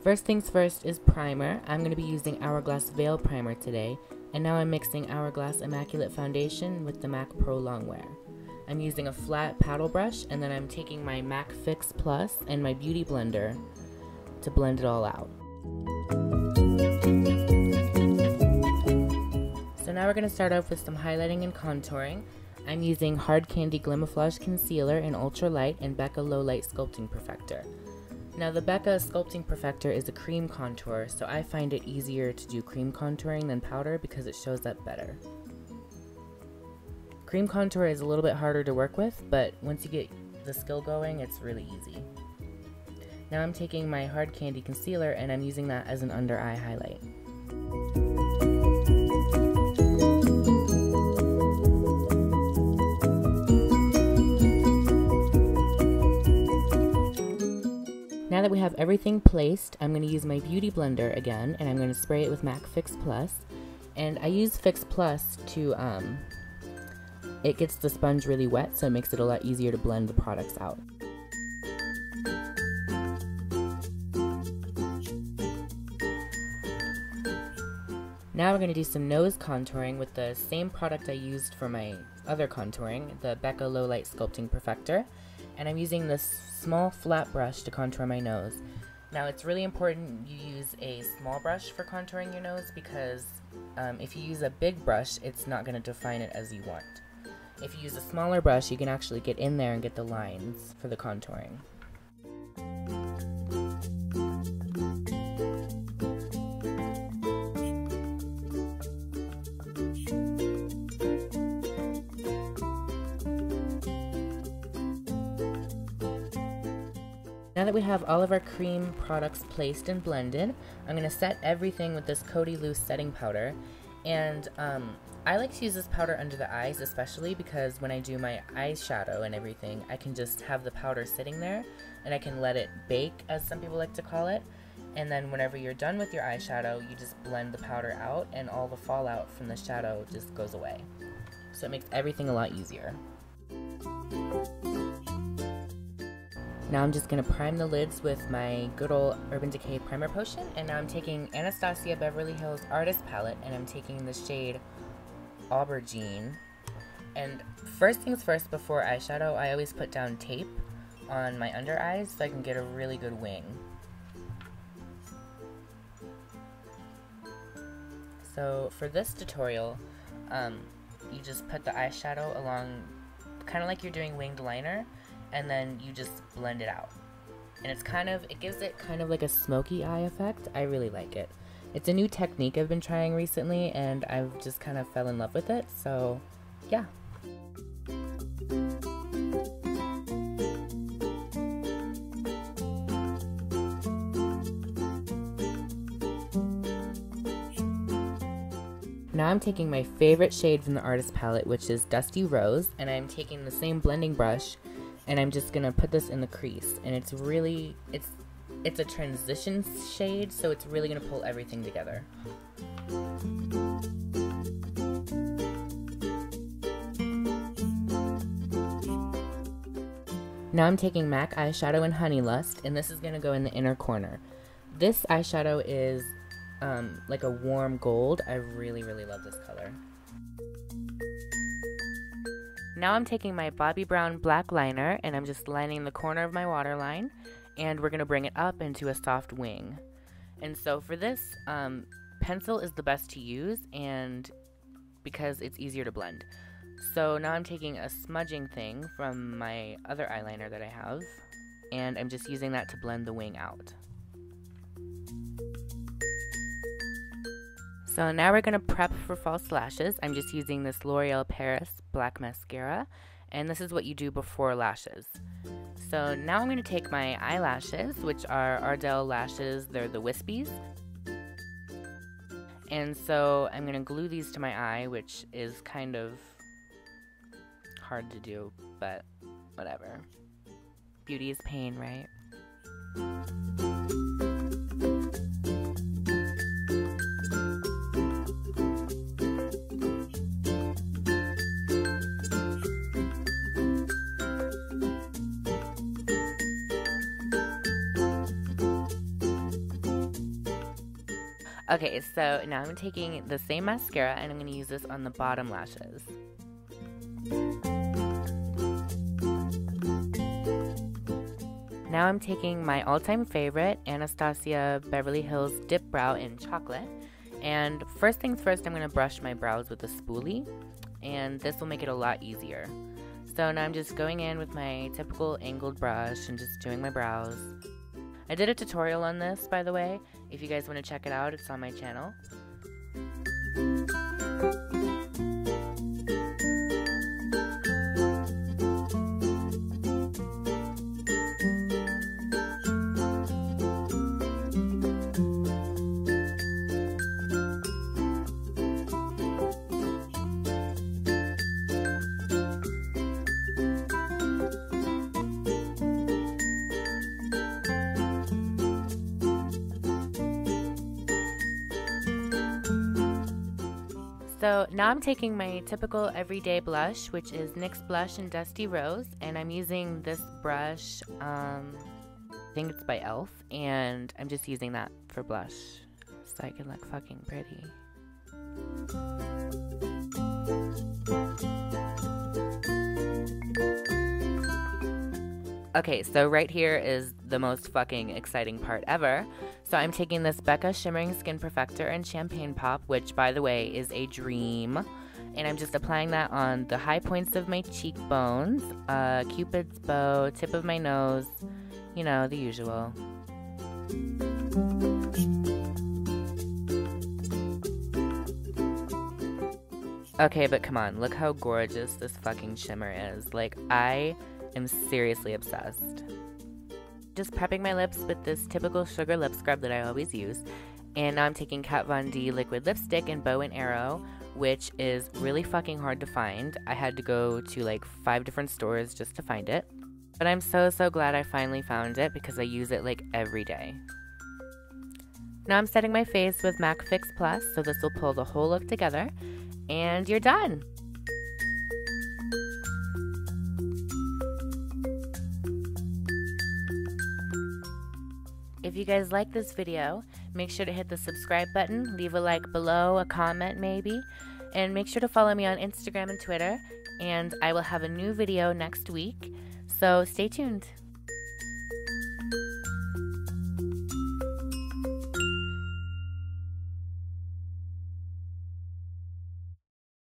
First things first is primer. I'm going to be using Hourglass Veil Primer today, and now I'm mixing Hourglass Immaculate Foundation with the MAC Pro Longwear. I'm using a flat paddle brush, and then I'm taking my MAC Fix Plus and my Beauty Blender to blend it all out. So now we're going to start off with some highlighting and contouring. I'm using Hard Candy Glamoflauge Concealer in Ultra Light and BECCA Low Light Sculpting Perfector. Now the BECCA Sculpting Perfector is a cream contour, so I find it easier to do cream contouring than powder because it shows up better. Cream contour is a little bit harder to work with, but once you get the skill going, it's really easy. Now I'm taking my Hard Candy Concealer and I'm using that as an under eye highlight. Now that we have everything placed, I'm going to use my Beauty Blender again, and I'm going to spray it with MAC Fix Plus. And I use Fix Plus to, it gets the sponge really wet, so it makes it a lot easier to blend the products out. Now we're going to do some nose contouring with the same product I used for my other contouring, the BECCA Low Light Sculpting Perfector. And I'm using this small flat brush to contour my nose. Now it's really important you use a small brush for contouring your nose because if you use a big brush, it's not going to define it as you want. If you use a smaller brush, you can actually get in there and get the lines for the contouring. Now that we have all of our cream products placed and blended, I'm going to set everything with this Coty Loose Setting Powder. And I like to use this powder under the eyes especially because when I do my eyeshadow and everything, I can just have the powder sitting there and I can let it bake, as some people like to call it. And then whenever you're done with your eyeshadow, you just blend the powder out and all the fallout from the shadow just goes away. So it makes everything a lot easier. Now I'm just going to prime the lids with my good old Urban Decay Primer Potion, and now I'm taking Anastasia Beverly Hills Artist Palette, and I'm taking the shade Aubergine. And first things first, before eyeshadow, I always put down tape on my under eyes so I can get a really good wing. So for this tutorial, you just put the eyeshadow along, kind of like you're doing winged liner, and then you just blend it out. And it gives it kind of like a smoky eye effect. I really like it. It's a new technique I've been trying recently, and I've just kind of fell in love with it, so yeah. Now I'm taking my favorite shade from the Artist Palette, which is Dusty Rose, and I'm taking the same blending brush and I'm just gonna put this in the crease, and it's a transition shade, so it's really gonna pull everything together. Now I'm taking MAC eyeshadow in Honey Lust, and this is gonna go in the inner corner. This eyeshadow is like a warm gold. I really love this color. Now I'm taking my BOBBI BROWN black liner and I'm just lining the corner of my waterline, and we're going to bring it up into a soft wing. And so for this, pencil is the best to use, and because it's easier to blend. So now I'm taking a smudging thing from my other eyeliner that I have, and I'm just using that to blend the wing out. So now we're going to prep for false lashes. I'm just using this L'Oreal Paris black mascara, and this is what you do before lashes. So now I'm going to take my eyelashes, which are Ardell lashes. They're the wispies. And so I'm going to glue these to my eye, which is kind of hard to do, but whatever. Beauty is pain, right? Okay, so now I'm taking the same mascara and I'm going to use this on the bottom lashes. Now I'm taking my all-time favorite, Anastasia Beverly Hills Dip Brow in chocolate. And first things first, I'm going to brush my brows with a spoolie. And this will make it a lot easier. So now I'm just going in with my typical angled brush and just doing my brows. I did a tutorial on this, by the way. If you guys want to check it out, it's on my channel. So now I'm taking my typical everyday blush, which is NYX Blush in Dusty Rose, and I'm using this brush, I think it's by e.l.f., and I'm just using that for blush, so I can look fucking pretty. Okay, so right here is the most fucking exciting part ever. So I'm taking this BECCA Shimmering Skin Perfector in Champagne Pop, which, by the way, is a dream. And I'm just applying that on the high points of my cheekbones, Cupid's bow, tip of my nose, you know, the usual. Okay, but come on, look how gorgeous this fucking shimmer is. Like, I am seriously obsessed. Just prepping my lips with this typical sugar lip scrub that I always use. And now I'm taking Kat Von D liquid lipstick in Bow and Arrow, which is really fucking hard to find. I had to go to like 5 different stores just to find it. But I'm so glad I finally found it because I use it like every day. Now I'm setting my face with MAC Fix Plus, so this will pull the whole look together. And you're done! If you guys like this video, make sure to hit the subscribe button, leave a like below, a comment maybe, and make sure to follow me on Instagram and Twitter, and I will have a new video next week, so stay tuned.